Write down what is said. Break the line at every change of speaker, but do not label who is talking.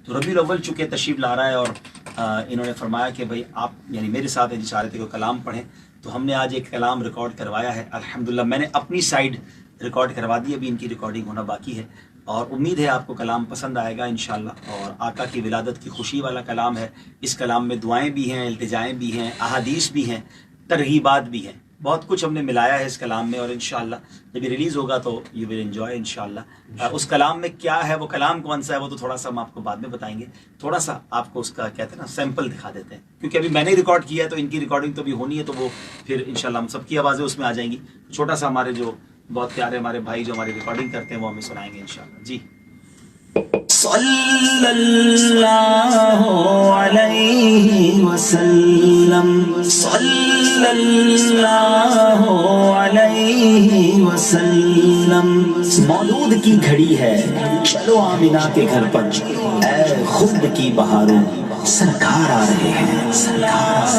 تو रबीउल अव्वल चूँकि तशरीफ़ ला रहा है और इन्होंने फरमाया कि भाई आप यानी मेरे साथ है चाह रहे थे कि कलाम पढ़ें, तो हमने आज एक कलाम रिकॉर्ड करवाया है। अल्हम्दुलिल्लाह मैंने अपनी साइड रिकॉर्ड करवा दी, अभी इनकी रिकॉर्डिंग होना बाकी है और उम्मीद है आपको कलाम पसंद आएगा इंशाअल्लाह। और आका की विलादत की खुशी वाला कलाम है। इस कलाम में दुआएं भी हैं, इल्तिजाएं भी हैं, अहादीस भी हैं, तरगीबात भी हैं, बहुत कुछ हमने मिलाया है इस कलाम में। और इंशाअल्लाह जब ये रिलीज़ होगा तो यू विल एंजॉय इंशाअल्लाह। उस कलाम में क्या है, वो कलाम कौन सा है, वो तो थोड़ा सा हम आपको बाद में बताएंगे। थोड़ा सा आपको उसका कहते हैं ना सैंपल दिखा देते हैं, क्योंकि अभी मैंने रिकॉर्ड किया है तो इनकी रिकॉर्डिंग तो भी होनी है, तो वो फिर इंशाअल्लाह हम सबकी आवाज़ें उसमें आ जाएंगी। छोटा सा हमारे जो बहुत प्यारे हमारे भाई जो हमारी रिकॉर्डिंग करते हैं वो हमें सुनाएंगे इंशाअल्लाह। जी सल्लल्लाहु अलैहि वसल्लम, सल्लल्लाहु अलैहि वसल्लम। मौलूद की घड़ी है, चलो आमिना के घर पर, ऐ खुद की बहारों सरकार आ रहे हैं, सरकार।